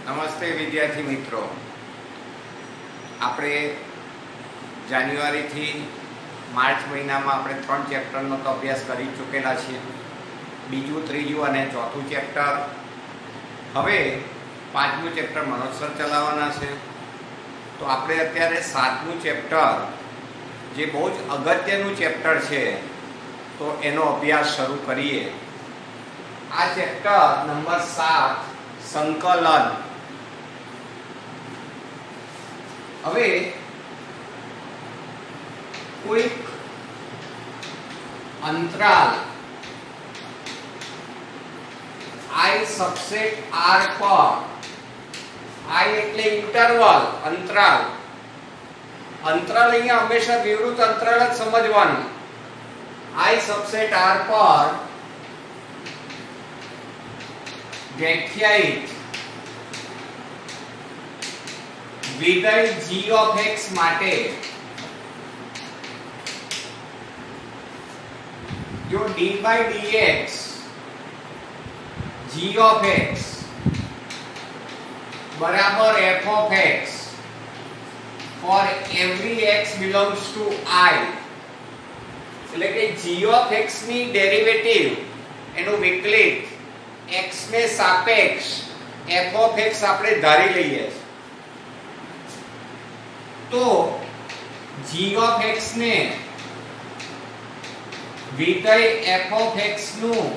નમસ્તે વિદ્યાર્થી મિત્રો, આપણે જાન્યુઆરીથી માર્ચ મહિનામાં આપણે 3 ચેપ્ટરનો તો અભ્યાસ કરી ચૂકેલા છીએ. બીજું, ત્રીજું અને ચોથું ચેપ્ટર. હવે 5મું ચેપ્ટર મનોજ સર ચલાવવાના છે. તો આપણે અત્યારે 7મું ચેપ્ટર, જે બહુ જ અગત્યનું ચેપ્ટર છે, તો એનો અભ્યાસ શરૂ કરીએ. આ ચેપ્ટર નંબર 7, સંકલન. હવે કોઈક અંતરાલ I સબસેટ R પર, I એટલે ઇન્ટરવલ, અંતરાલ. અંતરાલ અહીંયા હંમેશા વિવૃત અંતરાલ જ સમજવાનું. I સબસેટ R પર વ્યાખ્યાયિત વિધેય g of x માટે જો d by dx g of x બરાબર f of x for every x belongs to I, એટલે કે g of x ની ડેરિવેટિવ, એનું વિકલિત x ને સાપેક્ષ f of x આપણે ધારી લઈએ. તો g of x ને વિધેય f of x નું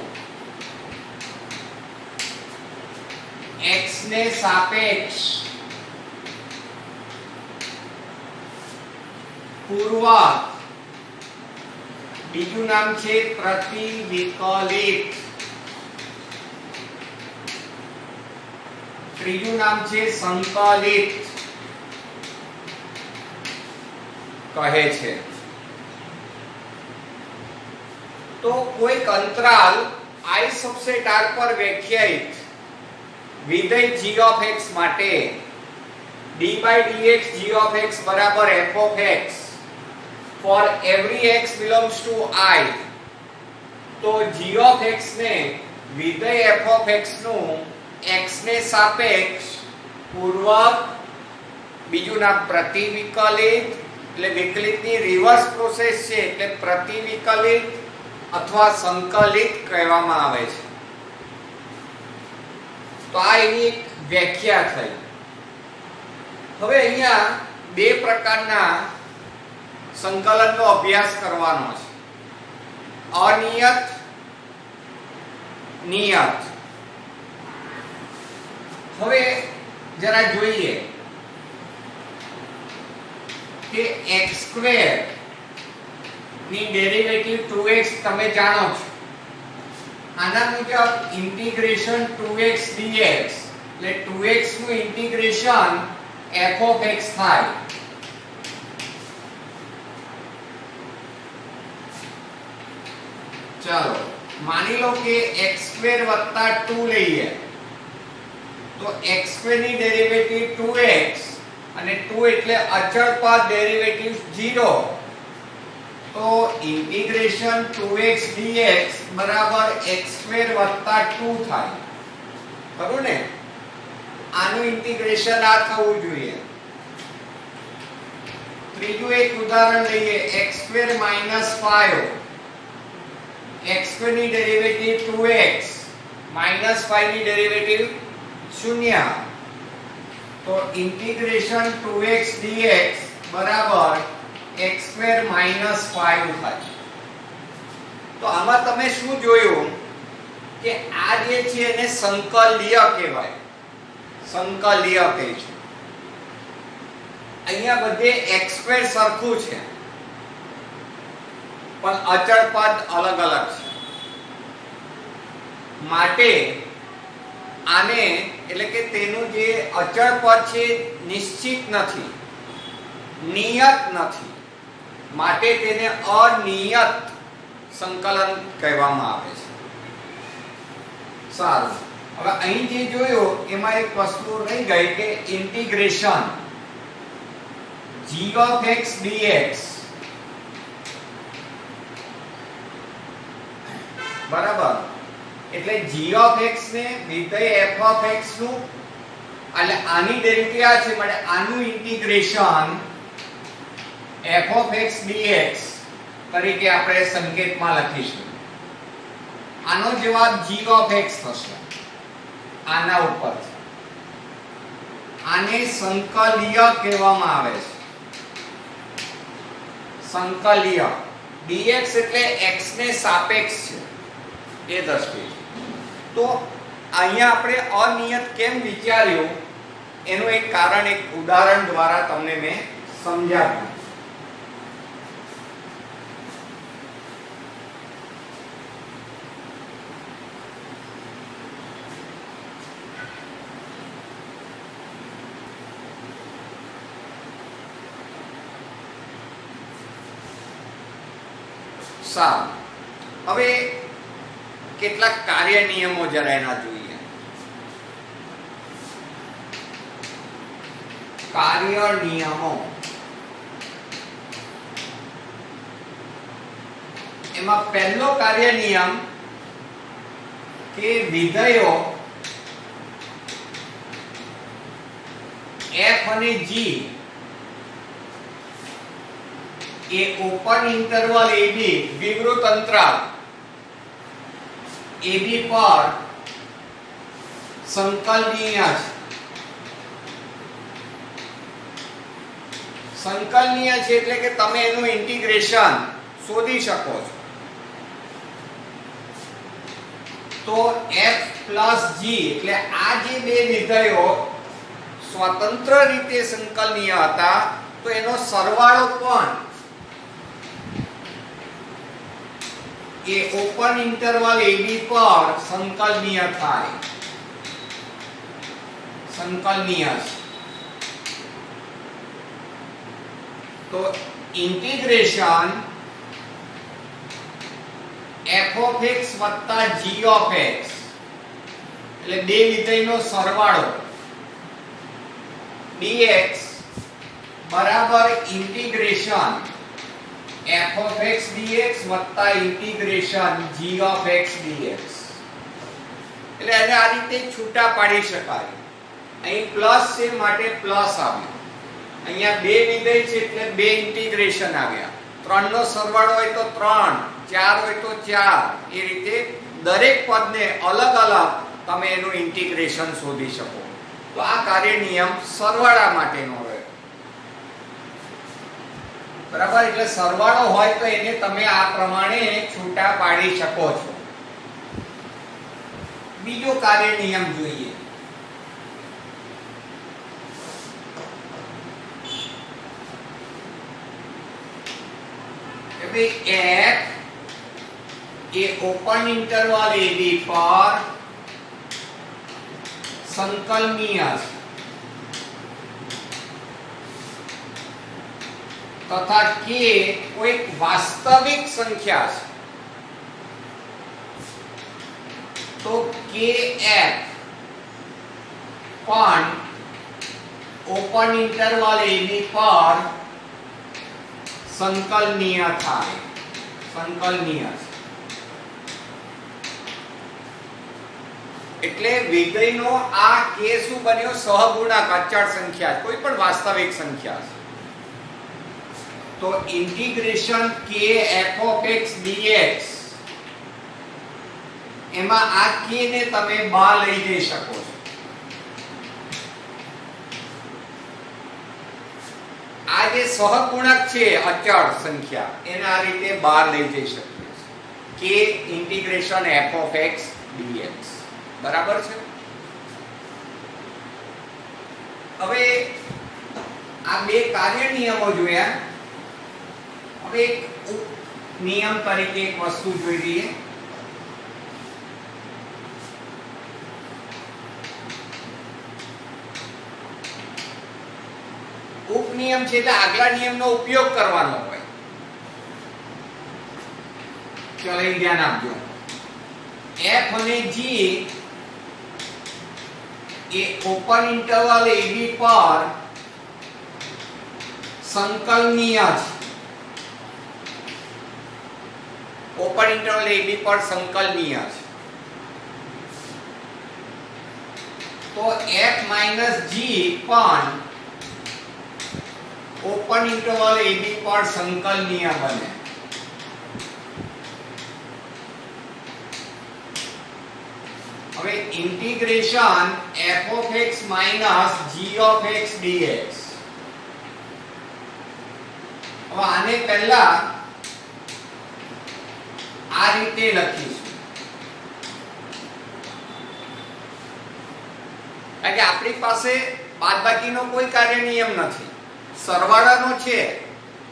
x ને સાપેક્ષ પૂર્વક, બીજું નામ છે પ્રતિવિકલિત, ત્રીજું નામ છે સંકલિત કહે છે. તો કોઈક અંતરાલ I સબસેટ R પર વ્યાખ્યાયિત વિધેય g of x માટે d by dx g of x બરાબર f of x for every x belongs to I. તો g of x ને વિધેય f of x નું x ને સાપેક્ષ પૂર્વક, બીજું નામ પ્રતિવિકલિત, એટલે વિકલિતની રિવર્સ પ્રોસેસ છે, એટલે પ્રતિવિકલિત અથવા સંકલિત કહેવામાં આવે છે. તો આ એની એક વ્યાખ્યા થઈ. હવે અહીંયા બે પ્રકારના સંકલનનો અભ્યાસ કરવાનો છે: અનિયત, નિયત. હવે જરા જોઈએ કે x² ની ડેરિવેટિવ 2x તમે જાણો છો. આના મુજબ ઇન્ટિગ્રેશન 2x dx, એટલે 2x નું ઇન્ટિગ્રેશન f of x થાય. ચાલો માની લો કે x² + 2 લઈએ, તો x² ની ડેરિવેટિવ 2x અને 2 એટલે અચળ પદ, ડેરિવેટિવ 0. તો ઇન્ટિગ્રેશન 2x dx બરાબર x² + 2 થાય. ખરું ને? આનું ઇન્ટિગ્રેશન આ થવું જોઈએ. ત્રીજું એક ઉદાહરણ લઈએ, x² - 5. x² ની ડેરિવેટિવ 2x, -5 ની ડેરિવેટિવ 0. તો ઇન્ટિગ્રેશન 2x dx બરાબર x² - 5 થાય. તો આમાં તમે શું જોયું કે આ જે છે એને સંકલ્ય કહેવાય. સંકલ્ય કહે છે. અહીંયા બધે x² સરખું છે, પણ અચળ પદ અલગ અલગ છે. માટે આને, એટલે કે તેનું જે અચળ પદ છે નિશ્ચિત નથી, નિયત નથી, માટે તેને અનિયત સંકલન કહેવામાં આવે છે. સારું, હવે અહીં જે જોયું એમાં એક વસ્તુ રહી ગઈ કે integration g of x dx બરાબર, એટલે g of x ને વિધેય f of x નું એટલે આની ડેરિવેટિવ આ છે માટે આનું integration f of x dx તરીકે આપણે સંકેતમાં લખીશું. આનો જવાબ g of x થશે આના ઉપર. આને સંકલીય કહેવામાં આવે છે. સંકલીય dx એટલે x ને સાપેક્ષ છે એ દ્રષ્ટિએ. તો અહીંયા આપણે અનિયત કેમ વિચાર્યું એનું એક કારણ એક ઉદાહરણ દ્વારા તમને મેં સમજાવ્યું. સારું, હવે કેટલાક કાર્ય નિયમો જરા એના જોઈએ. કાર્ય નિયમો એમાં પહેલો કાર્ય નિયમ કે વિધેયો f અને g એ ઓપન ઇન્ટરવલ ab વિવૃત અંતરાલ ab પર સંકલનીય છે. સંકલનીય છે એટલે કે તમે એનું ઇન્ટિગ્રેશન શોધી શકો છો. તો f + g એટલે આ જે બે વિધેયો સ્વતંત્ર રીતે સંકલનીય હતા તો એનો સરવાળો પણ એ ઓપન ઇન્ટરવલ ab પર સંકલનીય થાય. સંકલનીય તો ઇન્ટિગ્રેશન f of x વત્તા g of x એટલે બે વિધેયનો સરવાળો dx બરાબર integration f of x dx વત્તા integration g of x dx. એટલે આને આ રીતે છૂટા પાડી શકાય. અહીં પ્લસ છે માટે પ્લસ આવ્યું. અહીંયા બે વિધેય છે એટલે બે ઇન્ટિગ્રેશન આવ્યા. 3 નો સરવાળો હોય તો 3, 4 હોય તો 4. એ રીતે દરેક પદને અલગ અલગ તમે એનું ઇન્ટિગ્રેશન શોધી શકો. તો આ કાર્ય નિયમ સરવાળા માટેનો હોય. બરાબર, એટલે સરવાળો હોય તો એને તમે આ પ્રમાણે છૂટા પાડી શકો છો. બીજો કાર્ય નિયમ જોઈએ. f એ ઓપન ઇન્ટરવલ ab પર સંકલનીય તથા k કોઈક વાસ્તવિક સંખ્યા છે તો kf પણ ઓપન ઇન્ટરવલ ab પર સંકલનીય થાય. સંકલનીય એટલે વિધેયનો આ k શું બન્યો? સહગુણક અચળ સંખ્યા, કોઈ પણ વાસ્તવિક સંખ્યા. તો integration k f of x dx એમાં આ k ને તમે બહાર લઈ જઈ શકો છો. આ જે સહગુણક છે અચળ સંખ્યા એને આ રીતે બહાર લઈ જઈ શકીએ છીએ. k integration f of x dx બરાબર છે. હવે આ બે કાર્ય નિયમો જોયા. હવે એક નિયમ તરીકે એક વસ્તુ જોઈ લઈએ. ઉપનિયમ છે એટલે આગલા નિયમનો ઉપયોગ કરવાનો હોય. ચાલો એ ધ્યાન આપજો. f અને g એ ઓપન ઇન્ટરવલ ab પર સંકલનીય છે. ઓપન ઇન્ટરવલ ab પર સંકલનીય છે. તો f - g પણ ઓપન ઇન્ટરવલ ab પર સંકલનીય બને. હવે integration f of x minus g of x dx. હવે આને પહેલા આ રીતે લખીશું, કારણ કે આપણી પાસે બાદબાકીનો કોઈ કાર્ય નિયમ નથી, સરવાળાનો છે,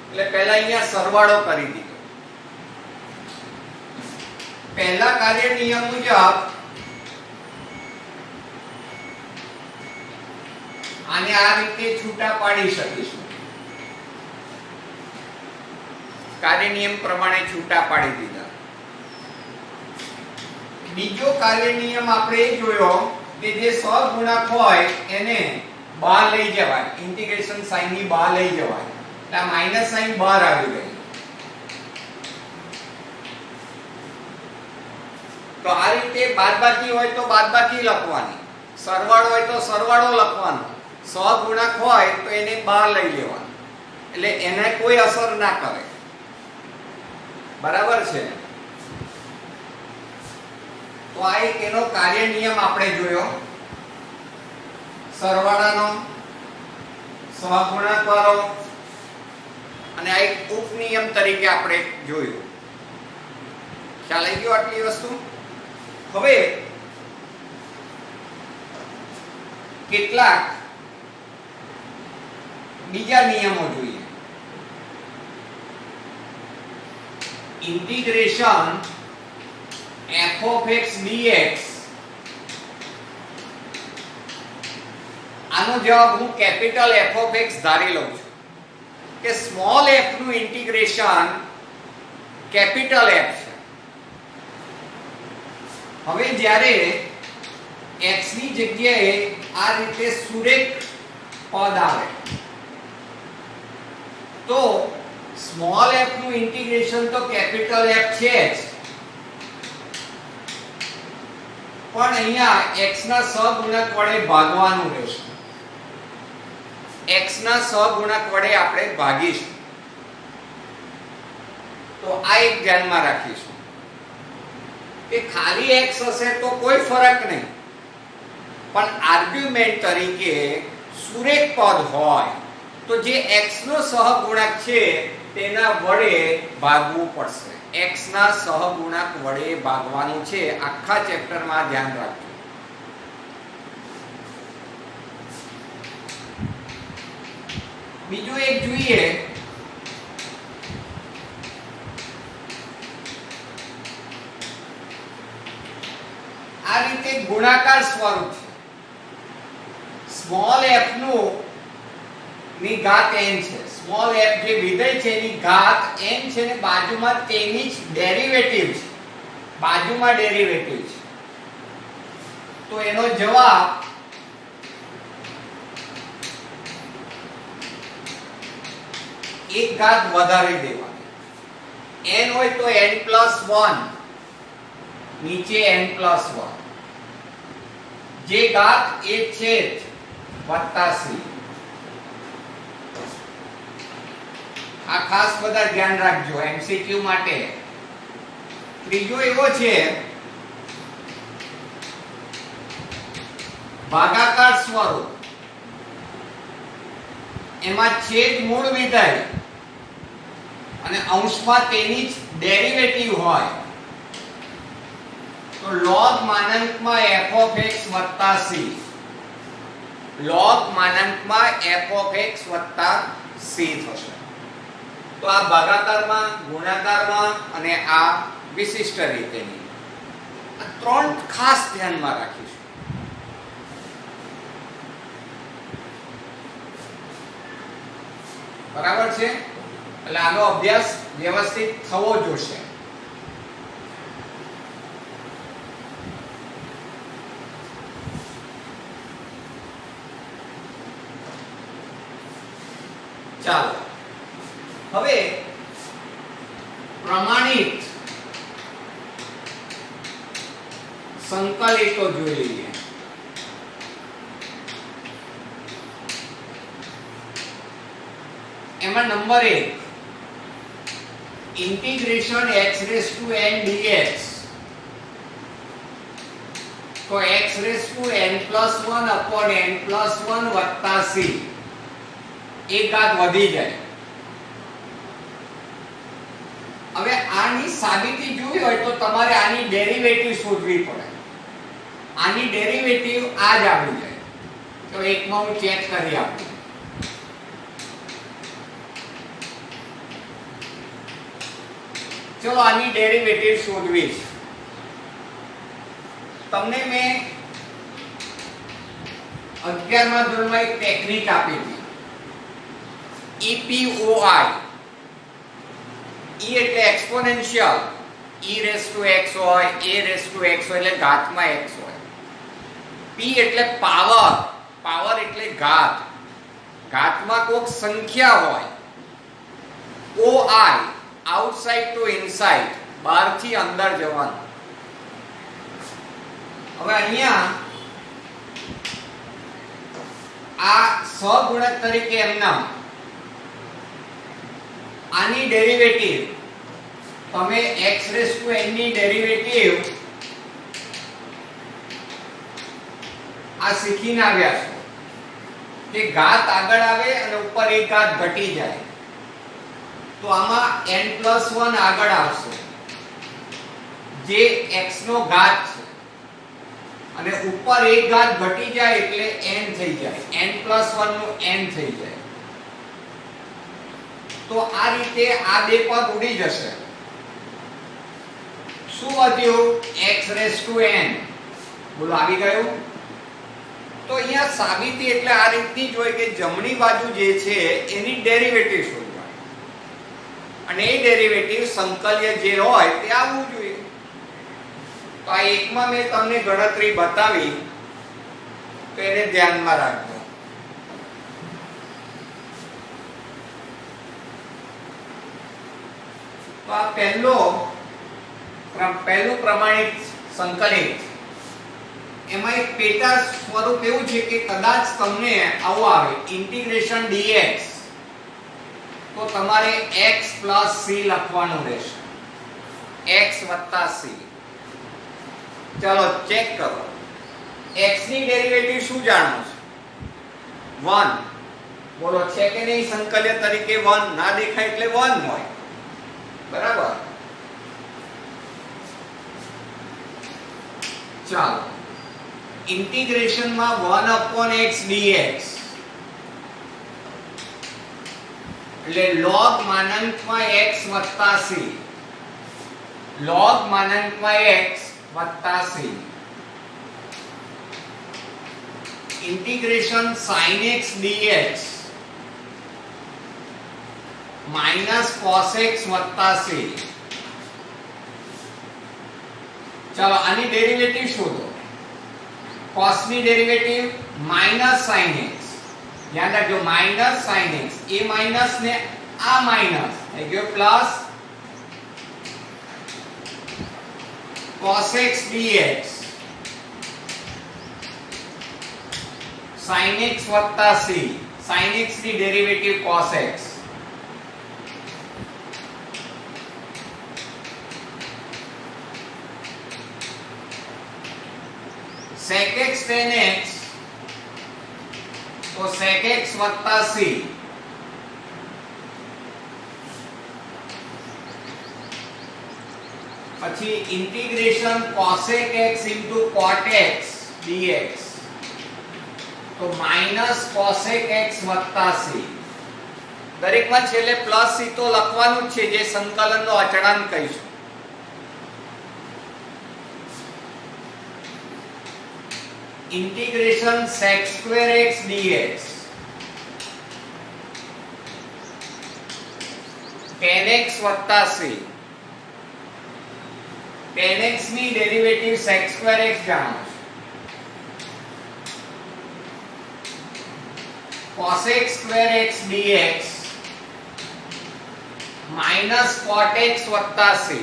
એટલે પહેલા અહીંયા સરવાળો કરી દીધો. પહેલા કાર્ય નિયમ મુજબ આને આ રીતે છૂટા પાડી શકીશું, કાર્ય નિયમ પ્રમાણે છૂટા પાડી દીધા. બીજો કાર્ય નિયમ આપણે જોયો કે જે સહગુણક હોય એને બહાર લઈ જવાય, ઇન્ટિગ્રેશન સાઇન ની બહાર લઈ જવાય, એટલે આ માઈનસ સાઇન બહાર આવી ગઈ. તો આ રીતે બાદબાકી હોય તો બાદબાકી લખવાની, સરવાળો હોય તો સરવાળો લખવાનો, સહગુણક હોય તો એને બહાર લઈ લેવાનું, એટલે એને કોઈ અસર ના કરે. બરાબર છે? તો આ એક એનો કાર્ય નિયમ આપણે જોયો, સરવાળાનો, સહગુણક વાળો, અને આ એક ઉપનિયમ તરીકે આપણે જોયું. ખ્યાલ આવી ગયો આટલી વસ્તુ? હવે કેટલાક બીજા નિયમો જોઈએ. Integration f of x dx, આનો જવાબ હું કેપિટલ F of x ધારી લઉં છું કે સ્મોલ f નું ઇન્ટિગ્રેશન કેપિટલ F છે. હવે જ્યારે x ની જગ્યાએ આ રીતે સુરેખ પદ આવે તો સ્મોલ f નું ઇન્ટિગ્રેશન તો કેપિટલ F છે જ, પણ અહીંયા x ના સહગુણક વડે ભાગવાનું રહેશે. x ના સહગુણક વડે આપણે ભાગીશું. તો આ એક ધ્યાનમાં રાખીશું કે ખાલી x હશે તો કોઈ ફરક નહીં, પણ આર્ગ્યુમેન્ટ તરીકે સુરેખ પદ હોય તો જે x નો સહગુણક છે તેના વડે ભાગવું પડશે. x ના સહગુણક વડે ભાગવાનું છે. આખા ચેપ્ટરમાં ધ્યાન રાખજો. બીજું એક જોઈએ, આ રીતે ગુણાકાર સ્વરૂપ છે. સ્મોલ f નું ની ઘાત n છે, સ્મોલ f જે વિધેય છે એની ઘાત n છે ને બાજુમાં તેની જ ડેરિવેટિવ છે, બાજુમાં ડેરિવેટિવ છે. તો એનો જવાબ એક ઘાત વધારી દેવાની. n હોય તો n+1, નીચે n+1, જે ઘાત એ છે વત્તા c. આ ખાસ બધા ધ્યાન રાખજો MCQ માટે. ત્રીજો એવો છે ભાગાકાર સ્વરૂપ. એમાં છેદ મૂળ વિધેય અને અંશમાં તેની જ ડેરિવેટિવ હોય તો log માનાંકમાં f of x વત્તા c, log માનાંકમાં f of x વત્તા c થશે. તો આ ભાગાકારમાં, ગુણાકારમાં અને આ વિશિષ્ટ રીતેની આ ત્રણ ખાસ ધ્યાનમાં રાખીશું. બરાબર છે? એટલે આનો અભ્યાસ વ્યવસ્થિત થવો જોઈએ. ચાલો હવે પ્રમાણિત સંકલિતો જોઈ લઈએ. એમાં number 1 integration x raise to n dx, તો x raise to n+1 upon n+1 વત્તા c એક ઘાત વધી જાય. હવે આની સાબિતી જોવી હોય તો તમારે આની ડેરિવેટિવ શોધવી પડે. આની ડેરિવેટિવ આ જ આવી જાય. તો એકમાં હું ચેક કરી આપું. ચલો આની ડેરિવેટિવ શોધવી છે. તમને મેં 11મા ધોરણમાં એક ટેકનિક આપી હતી, EPOI. E એટલે exponential, e raise to x હોય, a રેસ ટુ x હોય એટલે ઘાતમાં x હોય. P એટલે પાવર, પાવર એટલે ઘાત, ઘાતમાં કોઈક સંખ્યા હોય. OI આઉટસાઇડ ટુ ઇનસાઇડ, બહારથી અંદર જવાનું. હવે અહીંયા આ સહગુણક તરીકે એમના આની ડેરિવેટિવ તમે x રેસ ટુ n ની ડેરિવેટિવ આ શીખીને આવ્યા છો કે ઘાત આગળ આવે અને ઉપર એક ઘાત ઘટી જાય, તો આમાં n+1 આગળ આવશે જે x નો ઘાત છે, અને ઉપર એક ઘાત ઘટી જાય એટલે n થઈ જાય, n+1 નું n થઈ જાય. તો આ રીતે આ બે પદ ઉડી જશે. શું વધ્યું? x raise to n. બોલો આવી ગયું? તો અહીંયા સાબિતી એટલે આ રીતની જ હોય કે જમણી બાજુ જે છે એની ડેરિવેટિવ શોધવાની, અને એ ડેરિવેટિવ સંકલ્ય જે હોય તે આવવું જોઈએ. તો આ એકમાં મેં તમને ગણતરી બતાવી, તો એને ધ્યાનમાં રાખજો. તો આ પહેલું પ્રમાણિત સંકલિત, એમાં એક પેટા સ્વરૂપ એવું છે કે કદાચ તમને આવું આવે ઇન્ટિગ્રેશન dx, તો તમારે x + c લખવાનું રહેશે, x + c. ચલો ચેક કરો. x ની ડેરિવેટિવ શું જાણો છો? 1. બોલો છે કે નહીં? સંકલ્ય તરીકે 1 ના દેખાય એટલે 1 હોય, બરાબર? ચાલો, ઇન્ટિગ્રેશન માં 1/x dx એટલે log માનાંકમાં x વત્તા c, log માનાંકમાં x વત્તા c. Integration sin x dx minus cos x વત્તા c. ચાલો આની ડેરિવેટિવ શોધો. cos ની ડેરિવેટિવ માઈનસ sin x, ધ્યાન રાખજો માઈનસ sin x, એ માઈનસ ને આ માઈનસ થઈ ગયો plus cos x dx sin x વત્તા c. sin x ની derivative cos x. sec x tan x, તો sec x વત્તા c. પછી integration cosec x into cot x dx, તો માઈનસ cosec x વત્તા c. દરેકમાં છેલ્લે પ્લસ c તો લખવાનું જ છે, જે સંકલનનો અચળાંક કહીશું. Integration sec² x dx tan x વત્તા c. tan x ની ડેરિવેટિવ sec² x જાણો છો. cosec² x dx minus cot x વત્તા c,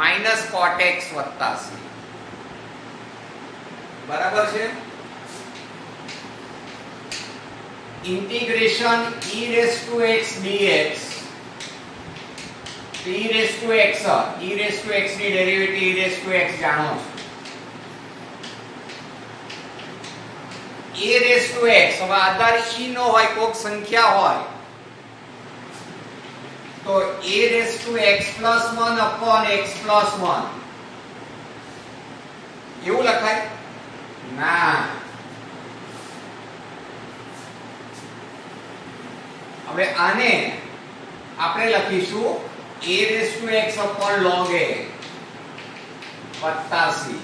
માઈનસ cot x વત્તા c. બરાબર છે? Integration e raised to x dx e raised to x ની derivative e raised to x જાણો છો a raised to x હવે આધાર e નો હોય કોઈક સંખ્યા હોય તો a raised to x plus 1 upon x plus 1 એવું લખાય ના હવે આને આપણે લખીશું a raised to x upon log a વત્તા c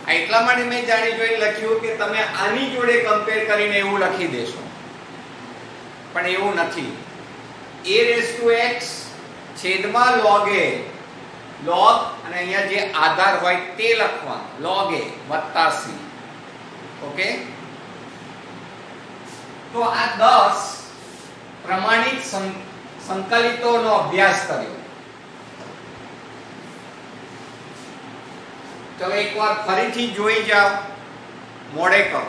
એટલા માટે મેં જાણી જોઈને લખ્યું કે તમે આની જોડે કમ્પેર કરીને એવું લખી દેશો પણ એવું નથી a raised to x છેદમાં log a log અને અહીંયા જે આધાર હોય તે લખવાનું log a વત્તા c ઓકે તો આ 10 પ્રમાણિત સંકલિતોનો અભ્યાસ કર્યો ચલો એકવાર ફરીથી જોઈ જાઓ મોડે કરો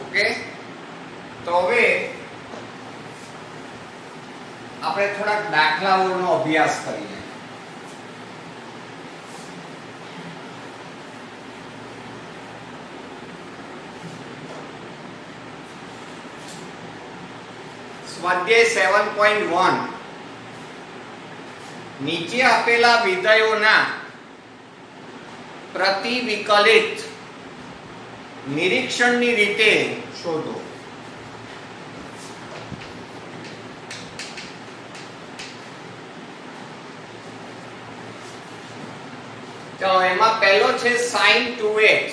ઓકે તો હવે આપણે થોડાક દાખલાઓનો અભ્યાસ કરીએ સ્વાધ્યાય 7.1 નીચે આપેલા વિધેયોના પ્રતિવિકલિત નિરીક્ષણની રીતે શોધો ચલો એમાં પહેલો છે sin 2x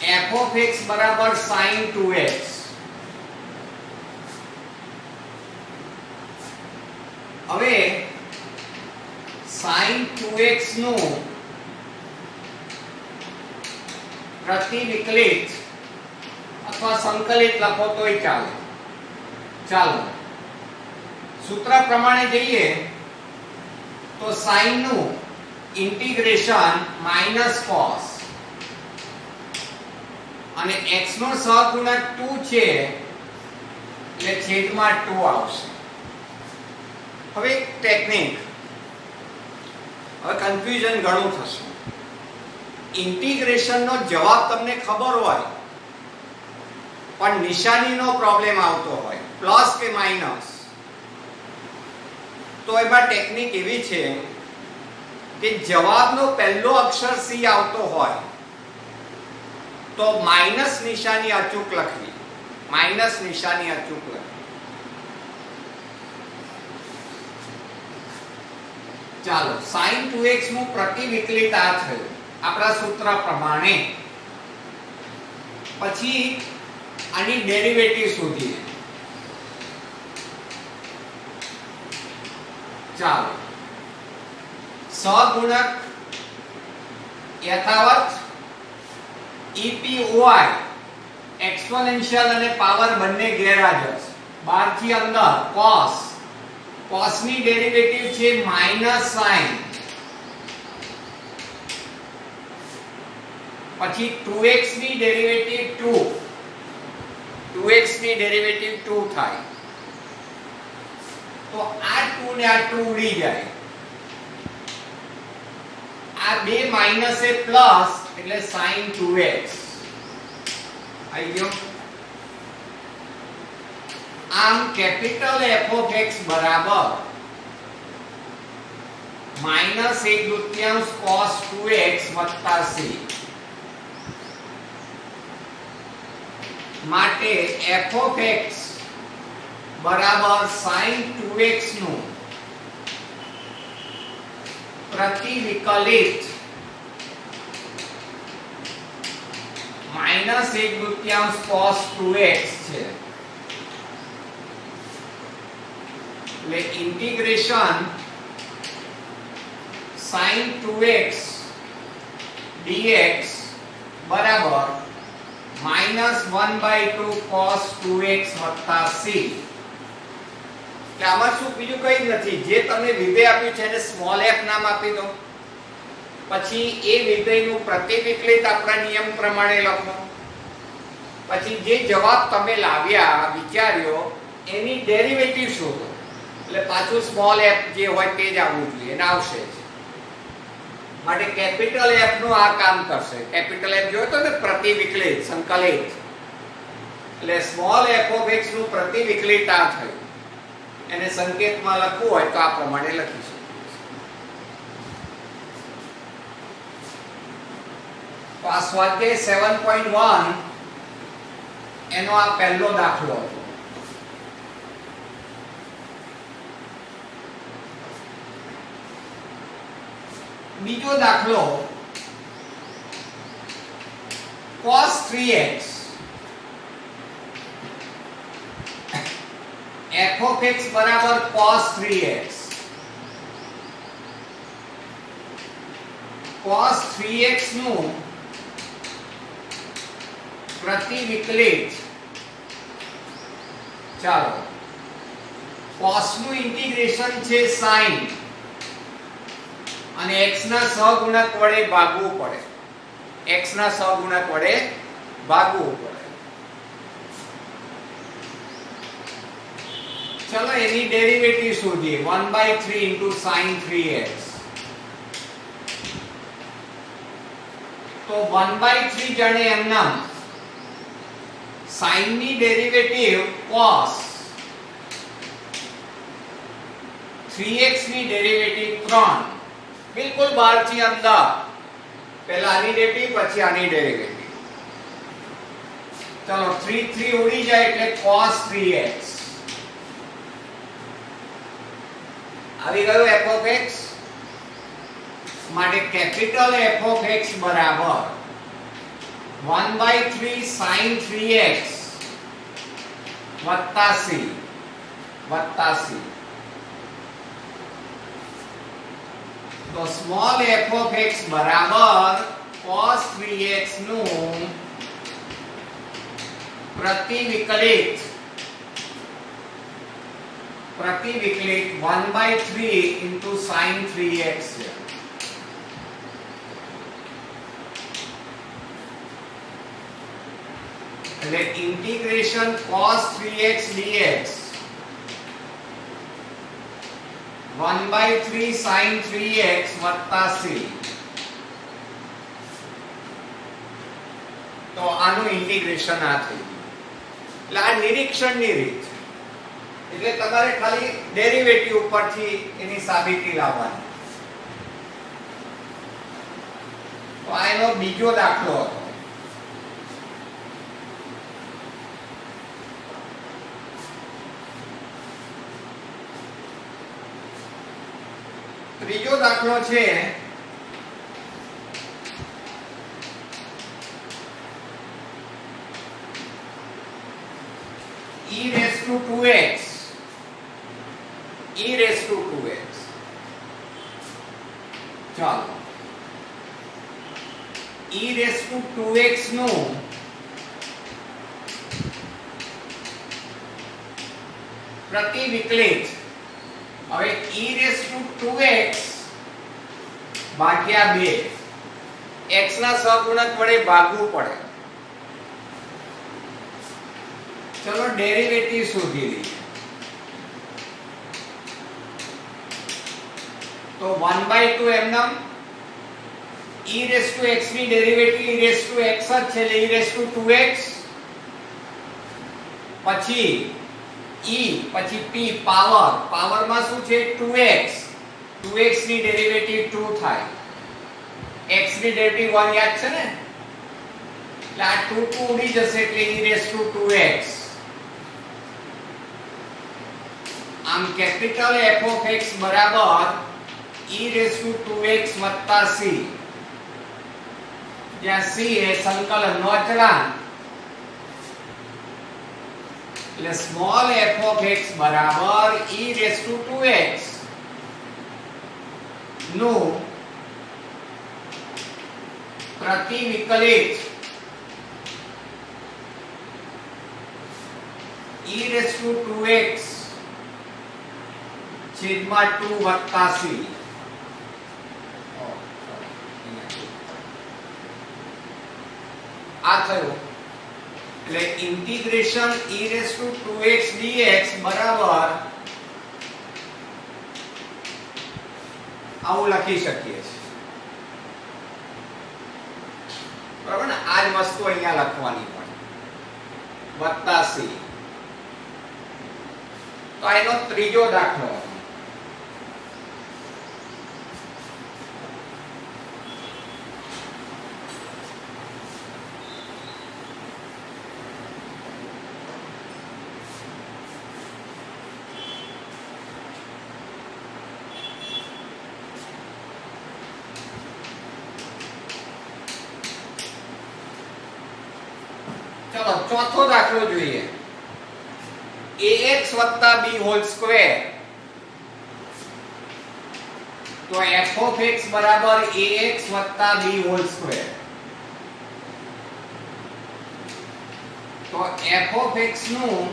f of x બરાબર sin 2x હવે sin 2x નું પ્રતિવિકલિત અથવા સંકલિત લખો તોય ચાલે ચાલો સૂત્ર પ્રમાણે જઈએ તો sin નું ઇન્ટિગ્રેશન -cos અને x નો સહગુણક 2 છે એટલે છેદમાં 2 આવશે હવે એક ટેકનિક હવે કન્ફ્યુઝન ઘણું થશે ઇન્ટિગ્રેશન નો જવાબ તમને ખબર હોય પણ નિશાનીનો પ્રોબ્લેમ આવતો હોય પ્લસ કે માઈનસ તો એમાં ટેકનિક એવી છે કે જવાબનો પહેલો અક્ષર c આવતો હોય તો માઈનસ નિશાની અચૂક લખવી માઈનસ નિશાની અચૂક લખવી ચાલો sin 2x નું પ્રતિવિકલિત આ થયું આપણા સૂત્ર પ્રમાણે પછી આની ડેરિવેટિવ શોધીએ ચાલો સહગુણક યથાવત epy એક્સ્પોનેન્શિયલ અને પાવર બંને ગેરહાજર 12 થી અંદર cos cos ની ડેરિવેટિવ છે -sin પછી 2x ની ડેરિવેટિવ 2x ની ડેરિવેટિવ 2 થાય તો આ 2 ને આ 2 ઉડી જાય આ બે માઈનસ એ પ્લસ એટલે sin 2x આવી ગયો. આમ કેપિટલ f of x બરાબર -1/2 cos 2x વત્તા c માટે f of x બરાબર sin 2x નું પ્રતિવિકલિત -1/2 cos 2x છે. એટલે ઇન્ટિગ્રેશન sin 2x dx બરાબર -1/2 cos 2x વત્તા c. એટલે આમાં શું બીજું કંઈ નથી, જે તમને વિધેય આપ્યું છે એને સ્મોલ f નામ આપી દો, પછી એ વિધેયનું પ્રતિવિકલિત આપણા નિયમ પ્રમાણે લખો, પછી જે જવાબ તમે લાવ્યા વિચાર્યો એની ડેરિવેટિવ શોધો. એટલે પાછું સ્મોલ f જે હોય તે જ આવવું જોઈએ, એને આવશે જ. માટે કેપિટલ F નું આ કામ કરશે. કેપિટલ F જોયો તો ને પ્રતિવિકલિત સંકલિત, એટલે સ્મોલ f of x નું પ્રતિવિકલિત આ થયું. એને સંકેતમાં લખવું હોય તો આ પ્રમાણે લખીશું. તો આ સ્વાધ્યાય 7.1 એનો આ પહેલો દાખલો હતો. બીજો દાખલો cos 3x f of x બરાબર cos 3x. cos 3x નું પ્રતિવિકલિત. ચાલો, cos નું ઇન્ટિગ્રેશન છે sin અને x ના સહગુણક વડે ભાગવું પડે. x ના સહગુણક વડે ભાગવું પડે. ચલો એની ડેરિવેટિવ શોધીએ. 1/3 sin 3x. તો 1/3 જાણે એમના sin ની ડેરિવેટિવ cos, 3x ની ડેરિવેટિવ 3. બિલકુલ બહારથી અંદર. પહેલા આની ડેરિવેટિવ પછી આની ડેરિવેટિવ. ચલો 3 ઉડી જાય એટલે cos 3x આવી ગયું f of x. માટે કેપિટલ f of x બરાબર 1/3 sin 3x વત્તા c. તો સ્મોલ f of x બરાબર cos 3x નું પ્રતિવિકલિત 1/3 into sin 3x છે. એટલે integration cos 3x dx 1/3 sin 3x વત્તા c. તો આનું ઇન્ટિગ્રેશન આ થઈ ગયું. એટલે આ નિરીક્ષણની રીત. એટલે તમારે ખાલી ડેરિવેટિવ ઉપરથી એની સાબિતી લાવવાની. તો આ એનો બીજો દાખલો હતો. ત્રીજો દાખલો છે e raised to 2x. ચાલો, e raised to 2x નું પ્રતિવિકલિત. હવે e raised to 2x ભાગ્યા 2, x ના સહગુણક વડે ભાગવું પડે. ચલો ડેરિવેટિવ શોધી લઈએ. તો 1/2 એમનામ e raised to x ની derivative e raised to x જ છે એટલે e raised to 2x પછી e પછી p પાવર, પાવરમાં શું છે 2x, 2x ની ડેરિવેટિવ 2 થાય, x ની ડેરિવેટિવ 1 યાદ છે ને, એટલે આ 2 ઉડી જશે એટલે e રેઝ ટુ 2x. આમ કેપિટલ f of x બરાબર e રેઝ ટુ 2x વત્તા c, જ્યાં c એ સંકલનનો અચળાંક, એટલે સ્મોલ f of x બરાબર e રેઝ ટુ 2x નું પ્રતિવિકલિત e રેઝ ટુ 2x છેદમાં 2 વત્તા c. આ થયું એટલે integration e raise to 2x dx બરાબર આવું લખી શકીએ છીએ, બરાબર ને. આ જ વસ્તુ અહીંયા લખવાની પણ વત્તા c. તો એનો ત્રીજો દાખલો, ચલો ચોથો દાખલો જોઈએ. ax + b હોલ સ્ક્વેર, તો f of x બરાબર ax + b હોલ સ્ક્વેર. તો f of x નું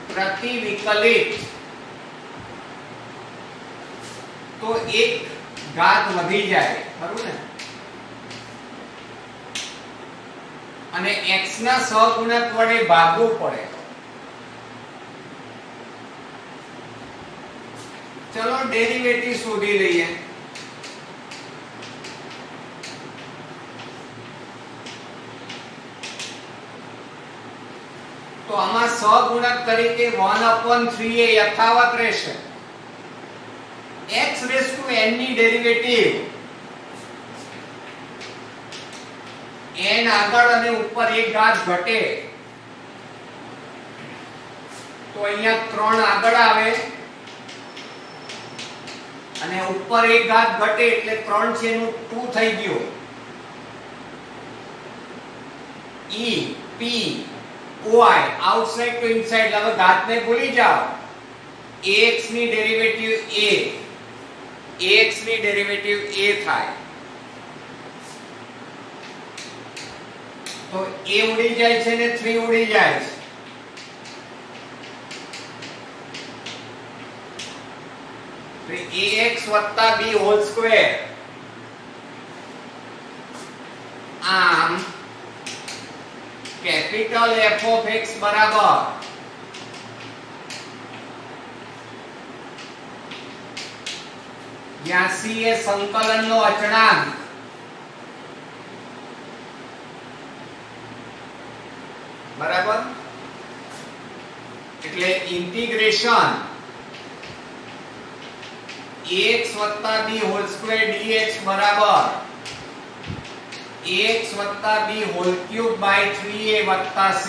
પ્રતિવિકલિત, તો એક ઘાત વધી જાય, ખરું ને, અને x ના સહગુણક વડે ભાગવું પડે. ચલો ડેરિવેટિવ શોધી લઈએ. તો આમાં સહગુણક તરીકે 1/3 એ યથાવત રહેશે. x રેઝ ટુ n ની ડેરિવેટિવ n આગળ અને ઉપર એક ઘાત ઘટે, તો અહીંયા 3 આગળ આવે અને ઉપર એક ઘાત ઘટે એટલે 3 છે એનું 2 થઈ ગયું. e p y outside to inside, હવે ઘાતને ભૂલી જાઓ. ax ની ડેરિવેટિવ a, ax ની ડેરિવેટિવ a થાય, તો a ઉડી જાય છે ને 3 ઉડી જાય છે. તો ax + b હોલ સ્ક્વેર. આમ કેપિટલ f of x બરાબર જ્યાં c એ સંકલનનો અચળાંક, બરાબર, એટલે integration ax + b whole square dx બરાબર ax + b whole cube by 3a + c.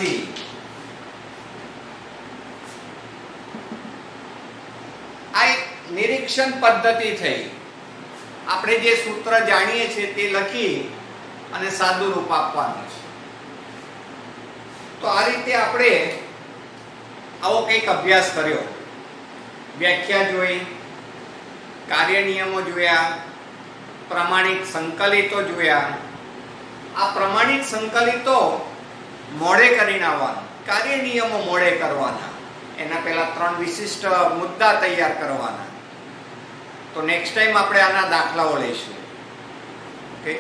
આ નિરીક્ષણ પદ્ધતિ થઈ. આપણે જે સૂત્ર જાણીએ છીએ તે લખી અને સાદું રૂપ આપવાનું છે. તો આ રીતે આપણે આવો કંઈક અભ્યાસ કર્યો. વ્યાખ્યા જોઈ, કાર્ય નિયમો જોયા, પ્રમાણિત સંકલિતો જોયા. આ પ્રમાણિત સંકલિતો મોડે કરીને આવવાનું, કાર્ય નિયમો મોડે કરવાના, એના પહેલા 3 વિશિષ્ટ મુદ્દા તૈયાર કરવાના. તો નેક્સ્ટ ટાઈમ આપણે આના દાખલાઓ લઈશું. ઓકે.